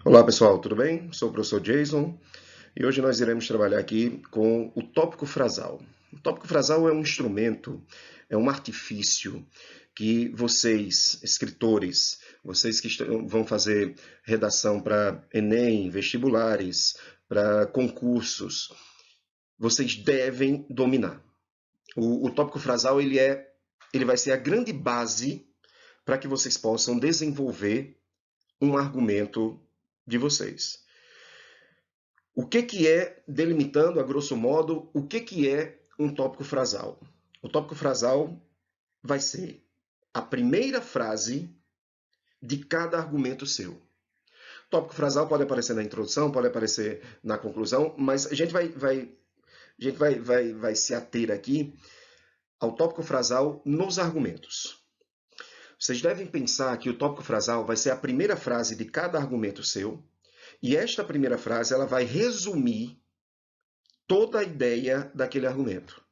Olá pessoal, tudo bem? Sou o professor Jason e hoje nós iremos trabalhar aqui com o tópico frasal. O tópico frasal é um instrumento, é um artifício que vocês, escritores, vocês que vão fazer redação para Enem, vestibulares, para concursos, vocês devem dominar. O tópico frasal ele vai ser a grande base para que vocês possam desenvolver um argumento de vocês. O que é, delimitando a grosso modo, o que é um tópico frasal? O tópico frasal vai ser a primeira frase de cada argumento seu. O tópico frasal pode aparecer na introdução, pode aparecer na conclusão, mas a gente vai se ater aqui ao tópico frasal nos argumentos. Vocês devem pensar que o tópico frasal vai ser a primeira frase de cada argumento seu, e esta primeira frase ela vai resumir toda a ideia daquele argumento.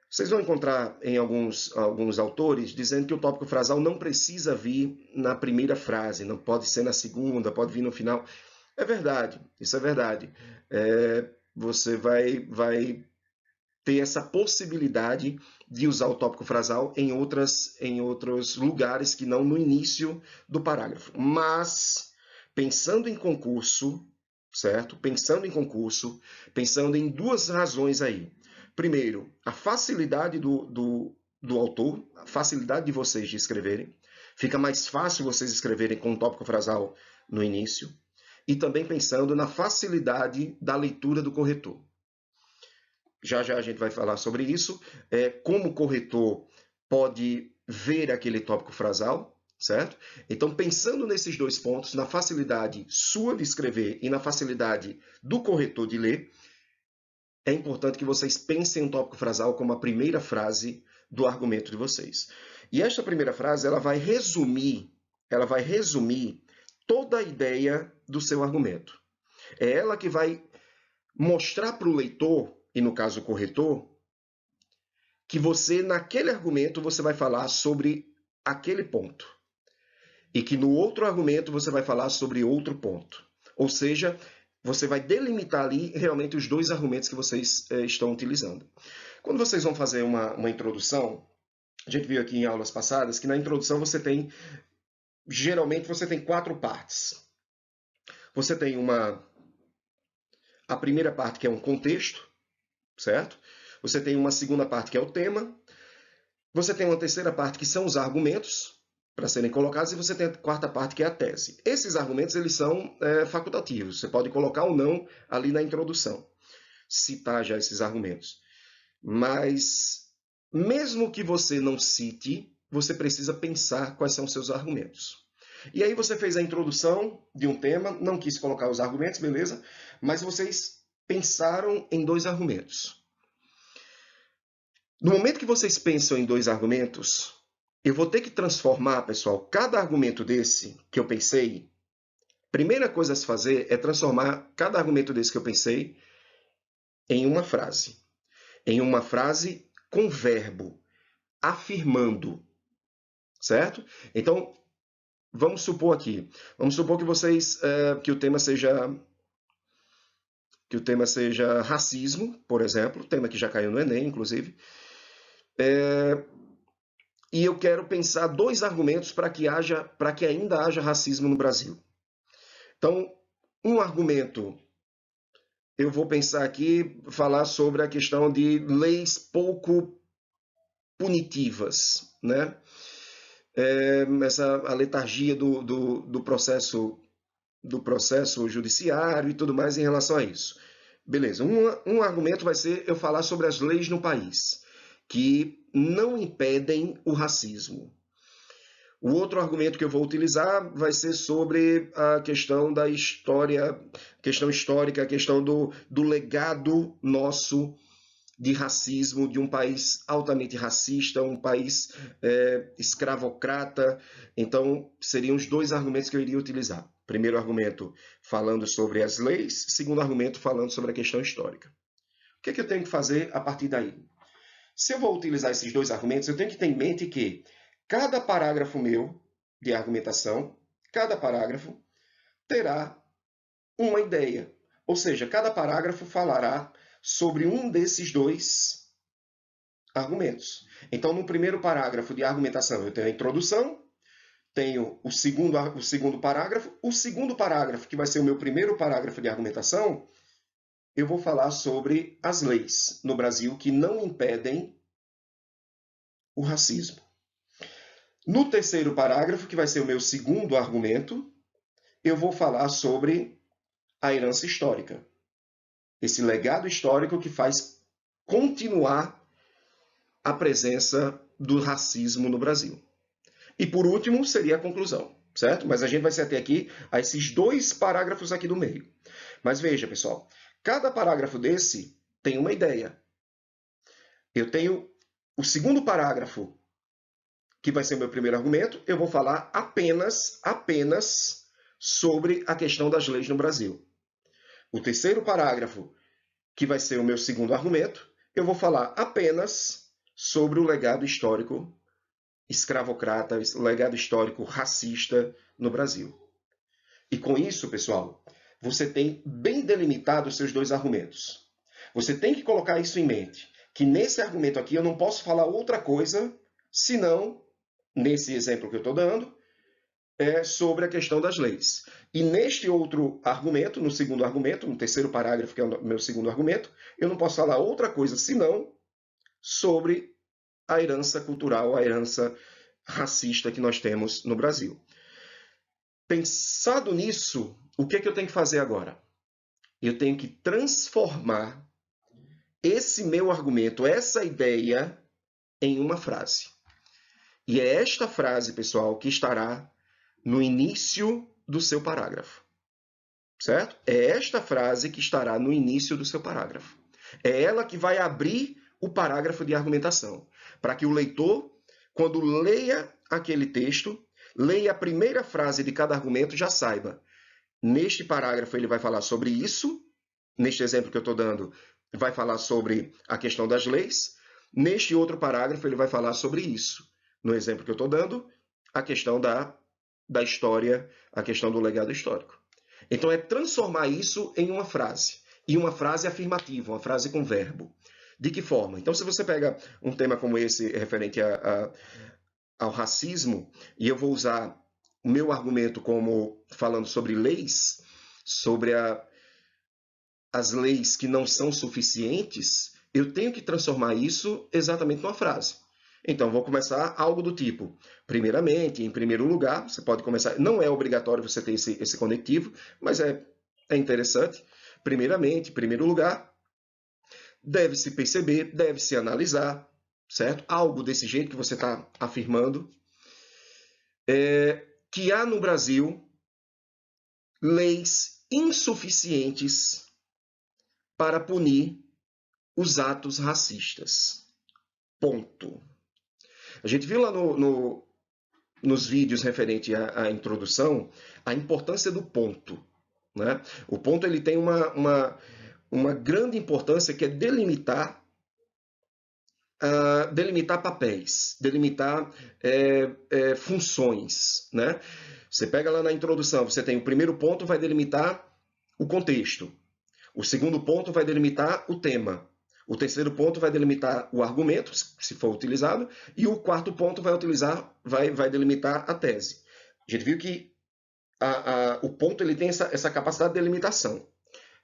Vocês vão encontrar em alguns autores dizendo que o tópico frasal não precisa vir na primeira frase, não pode ser na segunda, pode vir no final. É verdade, isso é verdade. Você vai ter essa possibilidade de usar o tópico frasal em outros lugares que não no início do parágrafo. Mas, pensando em concurso, certo? Pensando em concurso, pensando em duas razões aí. Primeiro, a facilidade do autor, a facilidade de vocês de escreverem. Fica mais fácil vocês escreverem com um tópico frasal no início. E também pensando na facilidade da leitura do corretor. Já já a gente vai falar sobre isso. Como o corretor pode ver aquele tópico frasal, certo? Então, pensando nesses dois pontos, na facilidade sua de escrever e na facilidade do corretor de ler, é importante que vocês pensem um tópico frasal como a primeira frase do argumento de vocês. E esta primeira frase, ela vai resumir toda a ideia do seu argumento. É ela que vai mostrar para o leitor, e no caso o corretor, que você, naquele argumento, você vai falar sobre aquele ponto. E que no outro argumento você vai falar sobre outro ponto. Ou seja, você vai delimitar ali realmente os dois argumentos que vocês estão utilizando. Quando vocês vão fazer uma introdução, a gente viu aqui em aulas passadas que na introdução geralmente você tem 4 partes. Você tem a primeira parte que é um contexto, certo? Você tem uma segunda parte que é o tema. Você tem uma terceira parte que são os argumentos para serem colocados, e você tem a quarta parte, que é a tese. Esses argumentos eles são facultativos, você pode colocar ou não ali na introdução, citar já esses argumentos. Mas, mesmo que você não cite, você precisa pensar quais são os seus argumentos. E aí você fez a introdução de um tema, não quis colocar os argumentos, beleza, mas vocês pensaram em 2 argumentos. No momento que vocês pensam em 2 argumentos, eu vou ter que transformar, pessoal, cada argumento desse que eu pensei, primeira coisa a se fazer é transformar cada argumento desse que eu pensei em uma frase. Em uma frase com verbo, afirmando, certo? Então, vamos supor aqui, vamos supor que vocês, que o tema seja racismo, por exemplo, tema que já caiu no Enem, inclusive. E eu quero pensar 2 argumentos para que ainda haja racismo no Brasil. Então, um argumento, eu vou pensar aqui, falar sobre a questão de leis pouco punitivas, né? A letargia do processo judiciário e tudo mais em relação a isso. Beleza, um argumento vai ser eu falar sobre as leis no país, que não impedem o racismo. O outro argumento que eu vou utilizar vai ser sobre a questão da história, questão histórica, a questão do legado nosso de racismo, de um país altamente racista, um país escravocrata. Então, seriam os 2 argumentos que eu iria utilizar. Primeiro argumento falando sobre as leis, segundo argumento falando sobre a questão histórica. O que eu tenho que fazer a partir daí? Se eu vou utilizar esses 2 argumentos, eu tenho que ter em mente que cada parágrafo meu de argumentação, cada parágrafo, terá uma ideia. Ou seja, cada parágrafo falará sobre um desses dois argumentos. Então, no primeiro parágrafo de argumentação, eu tenho a introdução, tenho o segundo parágrafo. O segundo parágrafo, que vai ser o meu primeiro parágrafo de argumentação, eu vou falar sobre as leis no Brasil que não impedem o racismo. No terceiro parágrafo, que vai ser o meu segundo argumento, eu vou falar sobre a herança histórica. Esse legado histórico que faz continuar a presença do racismo no Brasil. E por último, seria a conclusão, certo? Mas a gente vai se ater aqui a esses dois parágrafos aqui do meio. Mas veja, pessoal, cada parágrafo desse tem uma ideia. Eu tenho o segundo parágrafo, que vai ser o meu primeiro argumento, eu vou falar apenas sobre a questão das leis no Brasil. O terceiro parágrafo, que vai ser o meu segundo argumento, eu vou falar apenas sobre o legado histórico escravocrata, o legado histórico racista no Brasil. E com isso, pessoal, você tem bem delimitado os seus dois argumentos. Você tem que colocar isso em mente, que nesse argumento aqui eu não posso falar outra coisa, senão, nesse exemplo que eu estou dando, é sobre a questão das leis. E neste outro argumento, no segundo argumento, no terceiro parágrafo, que é o meu segundo argumento, eu não posso falar outra coisa senão sobre a herança cultural, a herança racista que nós temos no Brasil. Pensado nisso, o que é que eu tenho que fazer agora? Eu tenho que transformar esse meu argumento, essa ideia, em uma frase. E é esta frase, pessoal, que estará no início do seu parágrafo. Certo? É esta frase que estará no início do seu parágrafo. É ela que vai abrir o parágrafo de argumentação, para que o leitor, quando leia aquele texto, leia a primeira frase de cada argumento, já saiba. Neste parágrafo ele vai falar sobre isso, neste exemplo que eu estou dando, vai falar sobre a questão das leis, neste outro parágrafo ele vai falar sobre isso. No exemplo que eu estou dando, a questão da história, a questão do legado histórico. Então é transformar isso em uma frase, e uma frase afirmativa, uma frase com verbo. De que forma? Então, se você pega um tema como esse referente ao racismo, e eu vou usar o meu argumento como falando sobre leis, sobre as leis que não são suficientes, eu tenho que transformar isso exatamente numa frase. Então, vou começar algo do tipo, primeiramente, em primeiro lugar, você pode começar, não é obrigatório você ter esse conectivo, mas é interessante. Primeiramente, em primeiro lugar, deve-se perceber, deve-se analisar, certo? Algo desse jeito que você está afirmando, que há no Brasil leis insuficientes para punir os atos racistas. Ponto. A gente viu lá nos vídeos referente à introdução a importância do ponto. Né? O ponto ele tem uma grande importância, que é delimitar papéis, delimitar funções. Né? Você pega lá na introdução, você tem o primeiro ponto, vai delimitar o contexto. O segundo ponto vai delimitar o tema. O terceiro ponto vai delimitar o argumento, se for utilizado, e o quarto ponto vai delimitar a tese. A gente viu que o ponto ele tem essa capacidade de delimitação.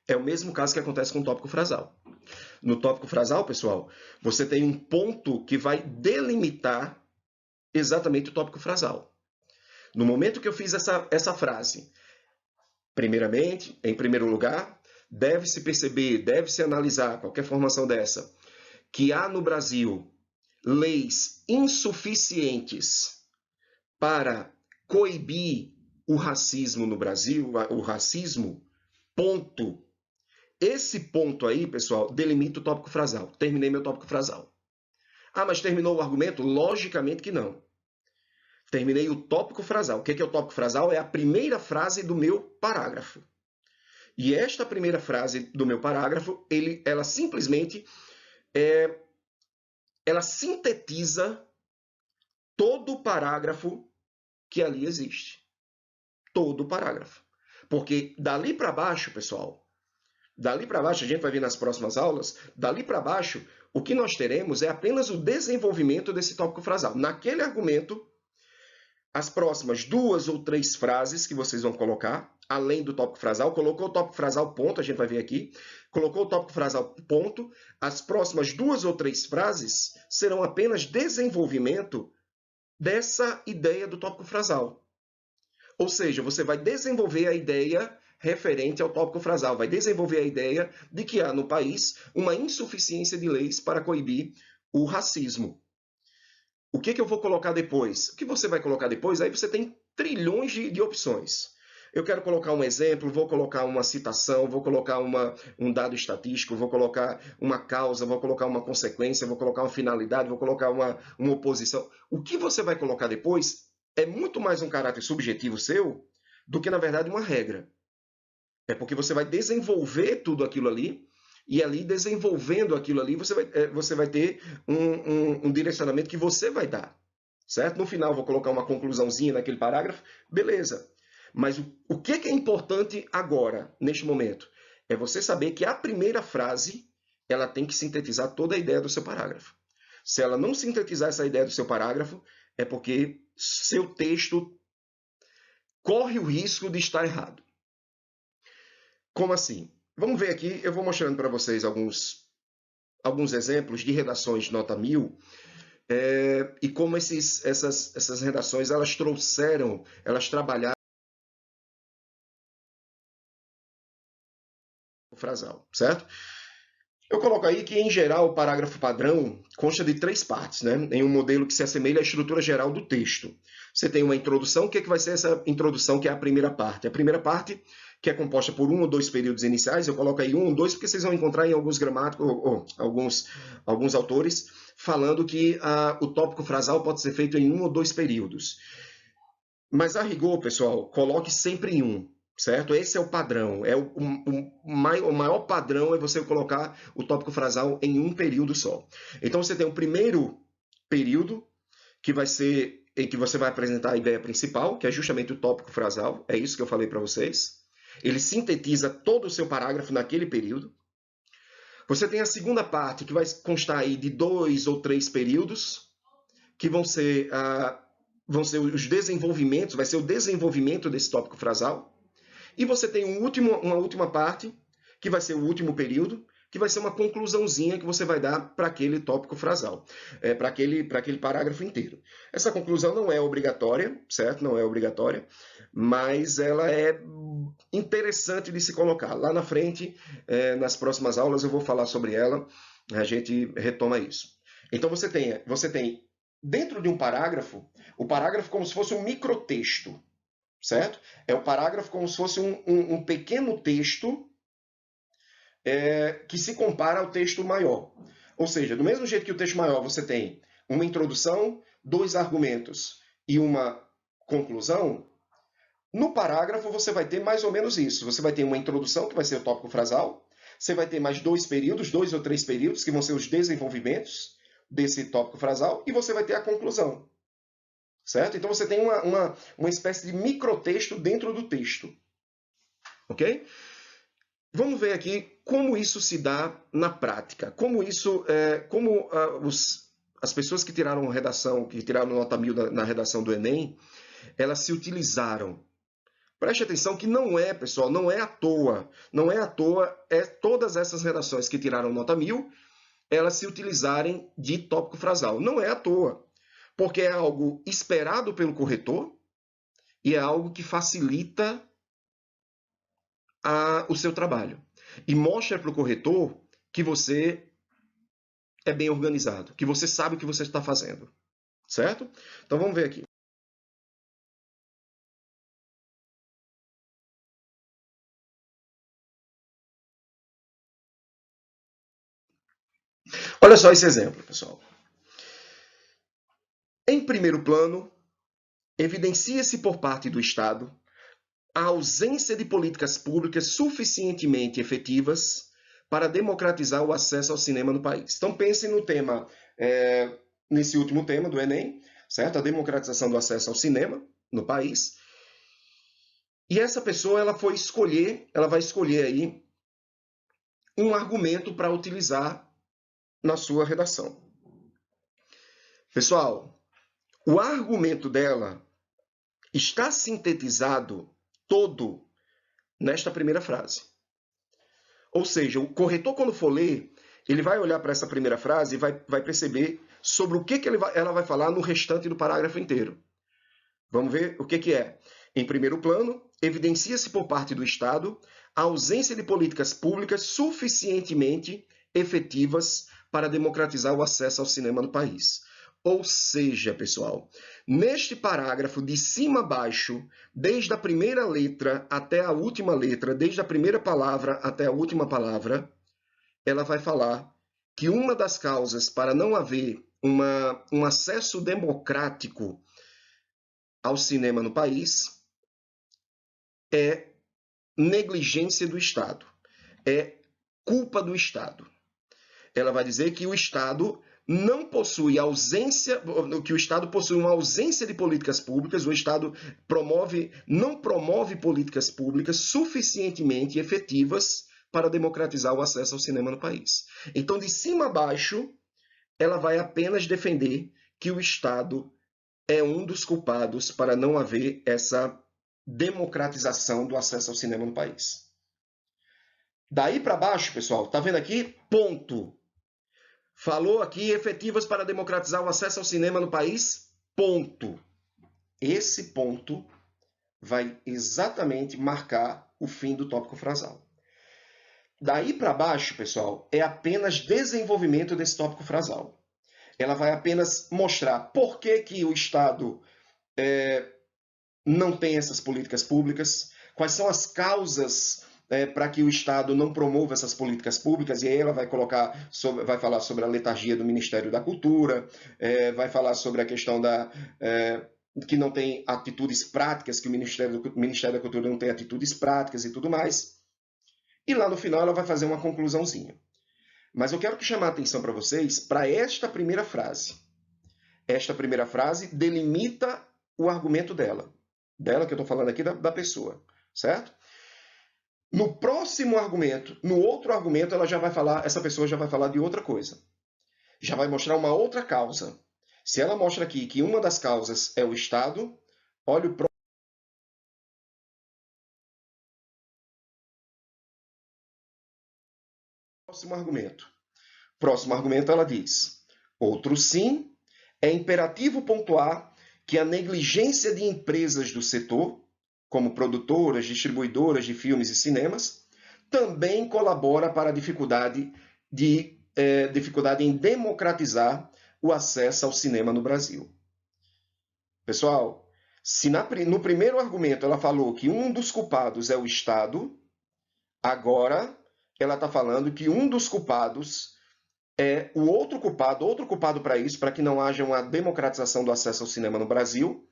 É o mesmo caso que acontece com o tópico frasal. No tópico frasal, pessoal, você tem um ponto que vai delimitar exatamente o tópico frasal. No momento que eu fiz essa frase, primeiramente, em primeiro lugar, deve-se perceber, deve-se analisar, qualquer formação dessa, que há no Brasil leis insuficientes para coibir o racismo no Brasil, o racismo, ponto. Esse ponto aí, pessoal, delimita o tópico frasal. Terminei meu tópico frasal. Ah, mas terminou o argumento? Logicamente que não. Terminei o tópico frasal. O que é o tópico frasal? É a primeira frase do meu parágrafo. E esta primeira frase do meu parágrafo, ela simplesmente ela sintetiza todo o parágrafo que ali existe. Todo o parágrafo. Porque dali para baixo, pessoal, dali para baixo, a gente vai ver nas próximas aulas, dali para baixo, o que nós teremos é apenas o desenvolvimento desse tópico frasal. Naquele argumento, as próximas 2 ou 3 frases que vocês vão colocar, além do tópico frasal, colocou o tópico frasal ponto, a gente vai ver aqui, colocou o tópico frasal ponto, as próximas 2 ou 3 frases serão apenas desenvolvimento dessa ideia do tópico frasal. Ou seja, você vai desenvolver a ideia referente ao tópico frasal, vai desenvolver a ideia de que há no país uma insuficiência de leis para coibir o racismo. O que eu vou colocar depois? O que você vai colocar depois? Aí você tem trilhões de opções. Eu quero colocar um exemplo, vou colocar uma citação, vou colocar um dado estatístico, vou colocar uma causa, vou colocar uma consequência, vou colocar uma finalidade, vou colocar uma oposição. O que você vai colocar depois é muito mais um caráter subjetivo seu do que, na verdade, uma regra. É porque você vai desenvolver tudo aquilo ali e ali, desenvolvendo aquilo ali, você vai ter um direcionamento que você vai dar, certo? No final, vou colocar uma conclusãozinha naquele parágrafo, beleza. Mas o que é importante agora, neste momento? É você saber que a primeira frase ela tem que sintetizar toda a ideia do seu parágrafo. Se ela não sintetizar essa ideia do seu parágrafo, é porque seu texto corre o risco de estar errado. Como assim? Vamos ver aqui, eu vou mostrando para vocês alguns exemplos de redações de nota 1000 e como essas redações elas trabalharam o frasal, certo? Eu coloco aí que, em geral, o parágrafo padrão consta de 3 partes, né? Em um modelo que se assemelha à estrutura geral do texto. Você tem uma introdução, o que vai ser essa introdução, que é a primeira parte? A primeira parte, que é composta por 1 ou 2 períodos iniciais, eu coloco aí 1 ou 2, porque vocês vão encontrar em alguns gramáticos, ou alguns autores, falando que o tópico frasal pode ser feito em 1 ou 2 períodos. Mas, a rigor, pessoal, coloque sempre em 1. Certo? Esse é o padrão. O maior padrão é você colocar o tópico frasal em um período só. Então você tem o primeiro período, que vai ser em que você vai apresentar a ideia principal, que é justamente o tópico frasal. É isso que eu falei para vocês. Ele sintetiza todo o seu parágrafo naquele período. Você tem a segunda parte, que vai constar aí de 2 ou 3 períodos, que vão ser os desenvolvimentos, vai ser o desenvolvimento desse tópico frasal. E você tem uma última parte, que vai ser o último período, que vai ser uma conclusãozinha que você vai dar para aquele tópico frasal, para aquele parágrafo inteiro. Essa conclusão não é obrigatória, certo? Não é obrigatória, mas ela é interessante de se colocar. Lá na frente, nas próximas aulas, eu vou falar sobre ela, a gente retoma isso. Então você tem dentro de um parágrafo, o parágrafo como se fosse um microtexto, certo? É o parágrafo como se fosse um pequeno texto que se compara ao texto maior. Ou seja, do mesmo jeito que o texto maior você tem uma introdução, 2 argumentos e uma conclusão, no parágrafo você vai ter mais ou menos isso. Você vai ter uma introdução, que vai ser o tópico frasal, você vai ter mais 2 períodos, 2 ou 3 períodos, que vão ser os desenvolvimentos desse tópico frasal, e você vai ter a conclusão. Certo? Então você tem uma espécie de microtexto dentro do texto. Ok? Vamos ver aqui como isso se dá na prática. As pessoas que tiraram redação, que tiraram nota 1000 na redação do Enem, elas se utilizaram. Preste atenção que não é, pessoal, não é à toa. Não é à toa, todas essas redações que tiraram nota 1000, elas se utilizarem de tópico frasal. Não é à toa. Porque é algo esperado pelo corretor e é algo que facilita o seu trabalho. E mostra para o corretor que você é bem organizado, que você sabe o que você está fazendo. Certo? Então vamos ver aqui. Olha só esse exemplo, pessoal. Em primeiro plano, evidencia-se por parte do Estado a ausência de políticas públicas suficientemente efetivas para democratizar o acesso ao cinema no país. Então pense no tema, nesse último tema do Enem, certo? A democratização do acesso ao cinema no país. E essa pessoa ela vai escolher aí um argumento para utilizar na sua redação. Pessoal, o argumento dela está sintetizado todo nesta primeira frase. Ou seja, o corretor, quando for ler, ele vai olhar para essa primeira frase e vai perceber sobre o que ela vai falar no restante do parágrafo inteiro. Vamos ver o que é. Em primeiro plano, evidencia-se por parte do Estado a ausência de políticas públicas suficientemente efetivas para democratizar o acesso ao cinema no país. Ou seja, pessoal, neste parágrafo, de cima a baixo, desde a primeira letra até a última letra, desde a primeira palavra até a última palavra, ela vai falar que uma das causas para não haver um acesso democrático ao cinema no país é negligência do Estado, é culpa do Estado. Ela vai dizer que o Estado não possui que o Estado possui uma ausência de políticas públicas, o Estado não promove políticas públicas suficientemente efetivas para democratizar o acesso ao cinema no país. Então, de cima a baixo, ela vai apenas defender que o Estado é um dos culpados para não haver essa democratização do acesso ao cinema no país. Daí para baixo, pessoal, tá vendo aqui? Ponto. Falou aqui efetivas para democratizar o acesso ao cinema no país? Ponto. Esse ponto vai exatamente marcar o fim do tópico frasal. Daí para baixo, pessoal, é apenas desenvolvimento desse tópico frasal. Ela vai apenas mostrar por que o Estado não tem essas políticas públicas, quais são as causas para que o Estado não promova essas políticas públicas, e aí ela vai falar sobre a letargia do Ministério da Cultura, vai falar sobre a questão que não tem atitudes práticas, que o Ministério da Cultura não tem atitudes práticas e tudo mais. E lá no final ela vai fazer uma conclusãozinha. Mas eu quero chamar a atenção para vocês para esta primeira frase. Esta primeira frase delimita o argumento dela que eu estou falando aqui da pessoa, certo? No próximo argumento, no outro argumento, essa pessoa já vai falar de outra coisa. Já vai mostrar uma outra causa. Se ela mostra aqui que uma das causas é o Estado, olha o próximo argumento. Próximo argumento ela diz: outro sim, é imperativo pontuar que a negligência de empresas do setor, como produtoras, distribuidoras de filmes e cinemas, também colabora para a dificuldade em democratizar o acesso ao cinema no Brasil. Pessoal, se no primeiro argumento ela falou que um dos culpados é o Estado, agora ela está falando que um dos culpados é o outro culpado para isso, para que não haja uma democratização do acesso ao cinema no Brasil,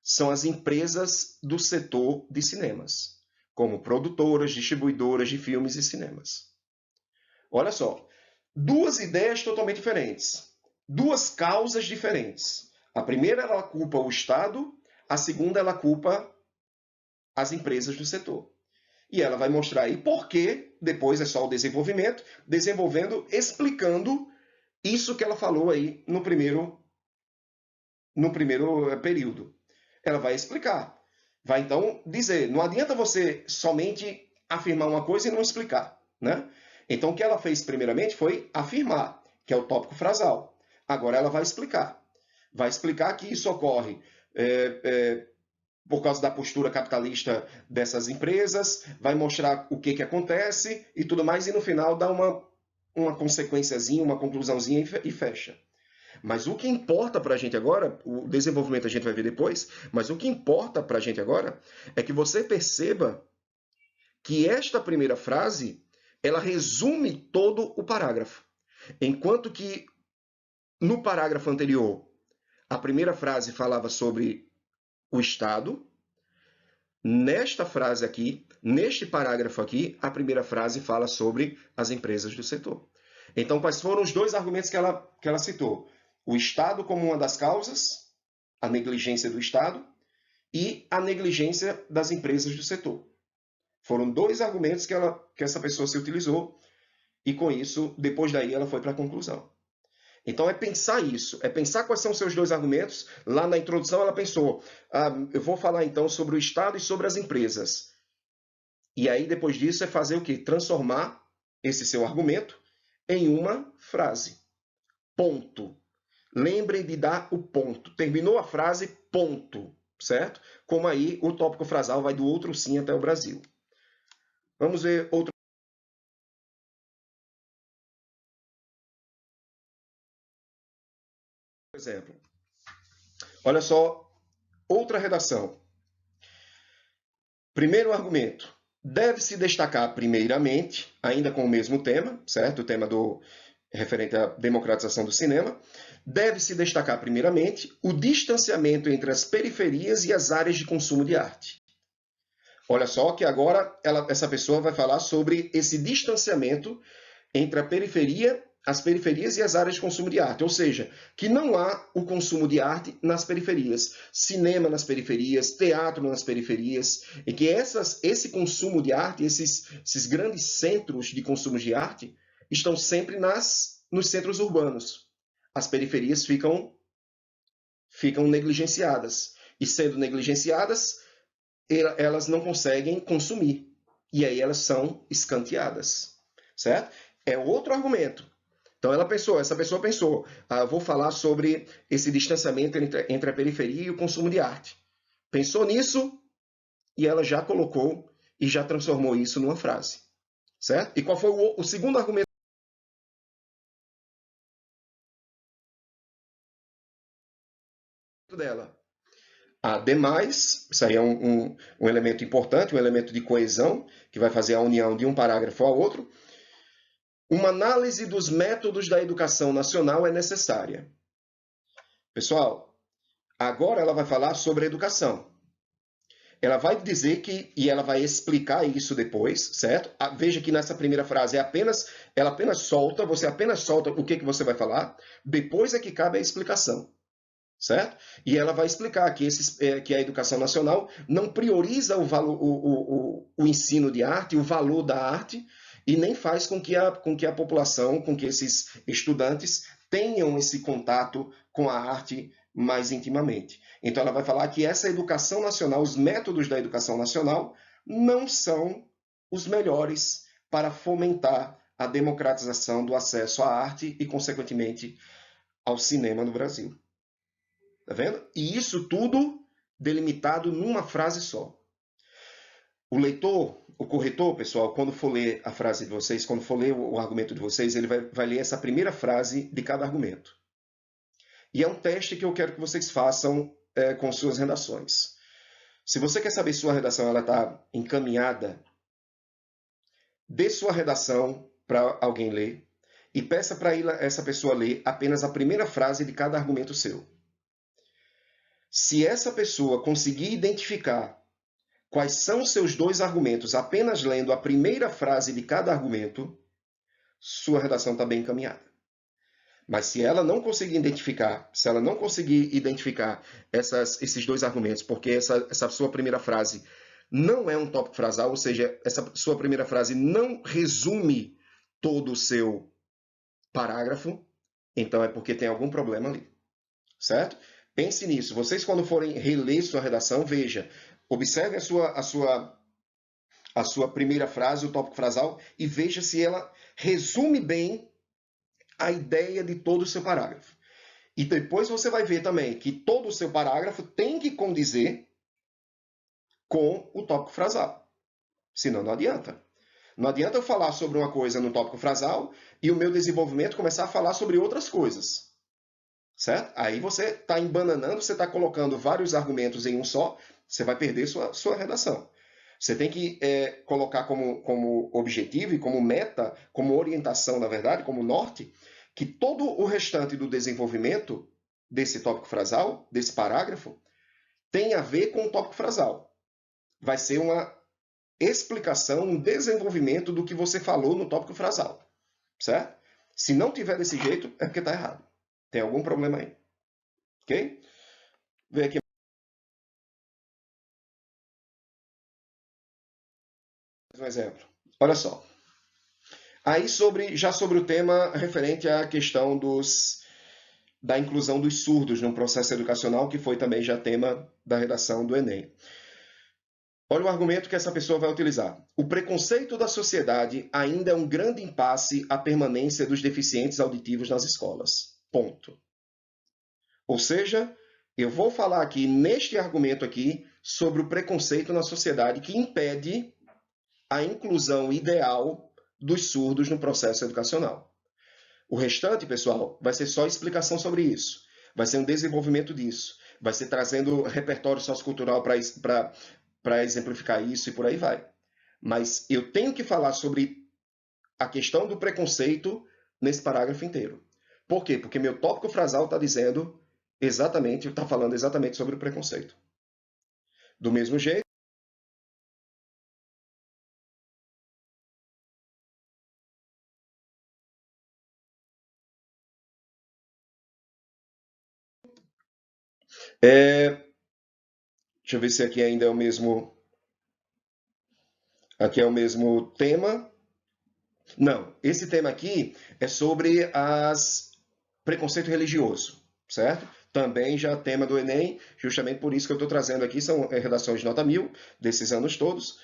são as empresas do setor de cinemas, como produtoras, distribuidoras de filmes e cinemas. Olha só, duas ideias totalmente diferentes, duas causas diferentes. A primeira ela culpa o Estado, a segunda ela culpa as empresas do setor. E ela vai mostrar aí por que, depois é só o desenvolvendo, explicando isso que ela falou aí no primeiro período. Ela vai explicar. Vai então dizer, não adianta você somente afirmar uma coisa e não explicar, né? Então o que ela fez primeiramente foi afirmar, que é o tópico frasal. Agora ela vai explicar. Vai explicar que isso ocorre por causa da postura capitalista dessas empresas, vai mostrar o que acontece e tudo mais, e no final dá uma consequenciazinha, uma conclusãozinha e fecha. Mas o que importa para a gente agora, o desenvolvimento a gente vai ver depois, mas o que importa para a gente agora é que você perceba que esta primeira frase, ela resume todo o parágrafo. Enquanto que no parágrafo anterior, a primeira frase falava sobre o Estado, nesta frase aqui, neste parágrafo aqui, a primeira frase fala sobre as empresas do setor. Então, quais foram os dois argumentos que ela citou? O Estado como uma das causas, a negligência do Estado, e a negligência das empresas do setor. Foram dois argumentos que essa pessoa se utilizou e, com isso, depois daí ela foi para a conclusão. Então, é pensar isso, é pensar quais são os seus dois argumentos. Lá na introdução, ela pensou, eu vou falar então sobre o Estado e sobre as empresas. E aí, depois disso, é fazer o quê? Transformar esse seu argumento em uma frase. Ponto. Lembrem de dar o ponto. Terminou a frase, ponto. Certo? Como aí o tópico frasal vai do outro sim até o Brasil. Vamos ver outro exemplo. Olha só, outra redação. Primeiro argumento. Deve-se destacar primeiramente, ainda com o mesmo tema, certo? O tema referente à democratização do cinema. Deve-se destacar primeiramente o distanciamento entre as periferias e as áreas de consumo de arte. Olha só que agora essa pessoa vai falar sobre esse distanciamento entre as periferias e as áreas de consumo de arte. Ou seja, que não há o consumo de arte nas periferias. Cinema nas periferias, teatro nas periferias. E que esse consumo de arte, esses grandes centros de consumo de arte, estão sempre nos centros urbanos. As periferias ficam negligenciadas. E sendo negligenciadas, elas não conseguem consumir. E aí elas são escanteadas. Certo? É outro argumento. Então essa pessoa pensou, vou falar sobre esse distanciamento entre a periferia e o consumo de arte. Pensou nisso e ela já colocou e já transformou isso numa frase. Certo? E qual foi o segundo argumento dela? Ademais, isso aí é um elemento importante, um elemento de coesão, que vai fazer a união de um parágrafo ao outro. Uma análise dos métodos da educação nacional é necessária. Pessoal, agora ela vai falar sobre educação. Ela vai dizer e ela vai explicar isso depois, certo? Veja que nessa primeira frase ela apenas solta, você apenas solta o que você vai falar, depois é que cabe a explicação, certo? E ela vai explicar que a educação nacional não prioriza o ensino de arte, o valor da arte, e nem faz com que a população, com que esses estudantes tenham esse contato com a arte mais intimamente. Então ela vai falar que essa educação nacional, os métodos da educação nacional, não são os melhores para fomentar a democratização do acesso à arte e, consequentemente, ao cinema no Brasil. Tá vendo? E isso tudo delimitado numa frase só. O leitor, o corretor, pessoal, quando for ler a frase de vocês, quando for ler o argumento de vocês, ele vai ler essa primeira frase de cada argumento. E é um teste que eu quero que vocês façam com suas redações. Se você quer saber se sua redação está encaminhada, dê sua redação para alguém ler e peça para essa pessoa ler apenas a primeira frase de cada argumento seu. Se essa pessoa conseguir identificar quais são os seus dois argumentos apenas lendo a primeira frase de cada argumento, sua redação está bem encaminhada. Mas se ela não conseguir identificar, esses dois argumentos, porque essa sua primeira frase não é um tópico frasal, ou seja, essa sua primeira frase não resume todo o seu parágrafo, então é porque tem algum problema ali, certo? Pense nisso. Vocês, quando forem reler sua redação, veja, observe a sua primeira frase, o tópico frasal, e veja se ela resume bem a ideia de todo o seu parágrafo. E depois você vai ver também que todo o seu parágrafo tem que condizer com o tópico frasal. Senão não adianta. Não adianta eu falar sobre uma coisa no tópico frasal e o meu desenvolvimento começar a falar sobre outras coisas. Certo? Aí você está embananando, você está colocando vários argumentos em um só, você vai perder sua redação. Você tem que colocar como objetivo e como meta, como orientação, na verdade, como norte, que todo o restante do desenvolvimento desse tópico frasal, desse parágrafo, tem a ver com o tópico frasal. Vai ser uma explicação, um desenvolvimento do que você falou no tópico frasal. Certo? Se não tiver desse jeito, é porque está errado. Tem algum problema aí. Ok? Vê aqui um exemplo. Olha só. Aí já sobre o tema referente à questão da inclusão dos surdos no processo educacional, que foi também já tema da redação do Enem. Olha o argumento que essa pessoa vai utilizar. O preconceito da sociedade ainda é um grande impasse à permanência dos deficientes auditivos nas escolas. Ponto. Ou seja, eu vou falar aqui, neste argumento aqui, sobre o preconceito na sociedade que impede a inclusão ideal dos surdos no processo educacional. O restante, pessoal, vai ser só explicação sobre isso. Vai ser um desenvolvimento disso. Vai ser trazendo repertório sociocultural para exemplificar isso e por aí vai. Mas eu tenho que falar sobre a questão do preconceito nesse parágrafo inteiro. Por quê? Porque meu tópico frasal está dizendo exatamente, está falando exatamente sobre o preconceito. Do mesmo jeito, deixa eu ver se aqui ainda é o mesmo. Aqui é o mesmo tema. Não, esse tema aqui é sobre preconceito religioso, certo? Também já tema do Enem, justamente por isso que eu estou trazendo aqui, são redações de nota 1000, desses anos todos.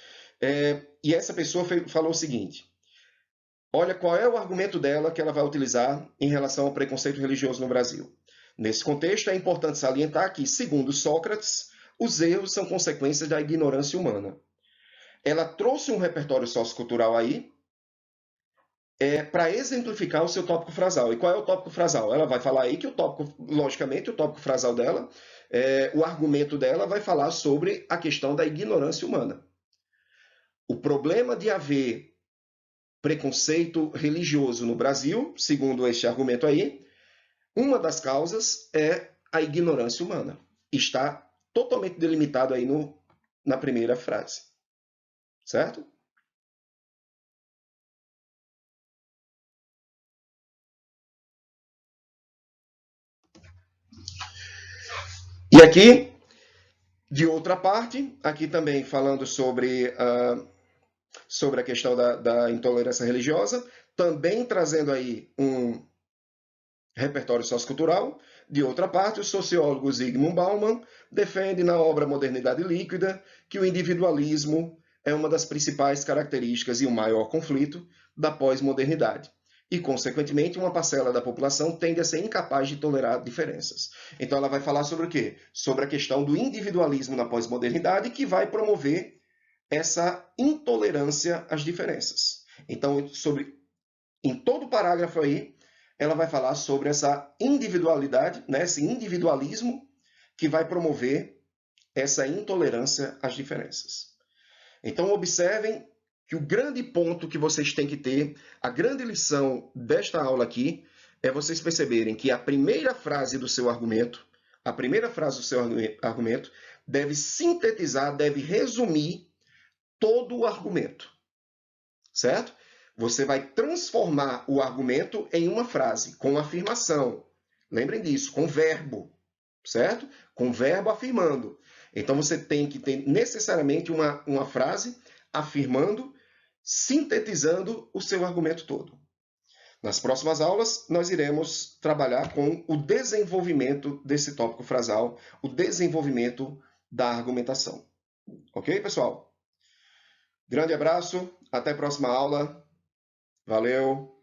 E essa pessoa falou o seguinte, olha qual é o argumento dela que ela vai utilizar em relação ao preconceito religioso no Brasil. Nesse contexto, é importante salientar que, segundo Sócrates, os erros são consequências da ignorância humana. Ela trouxe um repertório sociocultural aí, para exemplificar o seu tópico frasal. E qual é o tópico frasal? Ela vai falar aí que logicamente, o tópico frasal dela, o argumento dela vai falar sobre a questão da ignorância humana. O problema de haver preconceito religioso no Brasil, segundo este argumento aí, uma das causas é a ignorância humana. Está totalmente delimitado aí na primeira frase. Certo? E aqui, de outra parte, aqui também falando sobre a questão da intolerância religiosa, também trazendo aí um repertório sociocultural. De outra parte, o sociólogo Zygmunt Bauman defende na obra Modernidade Líquida que o individualismo é uma das principais características e o maior conflito da pós-modernidade. E, consequentemente, uma parcela da população tende a ser incapaz de tolerar diferenças. Então, ela vai falar sobre o quê? Sobre a questão do individualismo na pós-modernidade, que vai promover essa intolerância às diferenças. Então, em todo o parágrafo aí, ela vai falar sobre essa individualidade, né, esse individualismo que vai promover essa intolerância às diferenças. Então, observem que o grande ponto que vocês têm que ter, a grande lição desta aula aqui, é vocês perceberem que a primeira frase do seu argumento, deve sintetizar, deve resumir todo o argumento, certo? Você vai transformar o argumento em uma frase, com afirmação. Lembrem disso, com verbo, certo? Com verbo afirmando. Então, você tem que ter necessariamente uma frase afirmando, sintetizando o seu argumento todo. Nas próximas aulas, nós iremos trabalhar com o desenvolvimento desse tópico frasal, o desenvolvimento da argumentação. Ok, pessoal? Grande abraço, até a próxima aula. Valeu!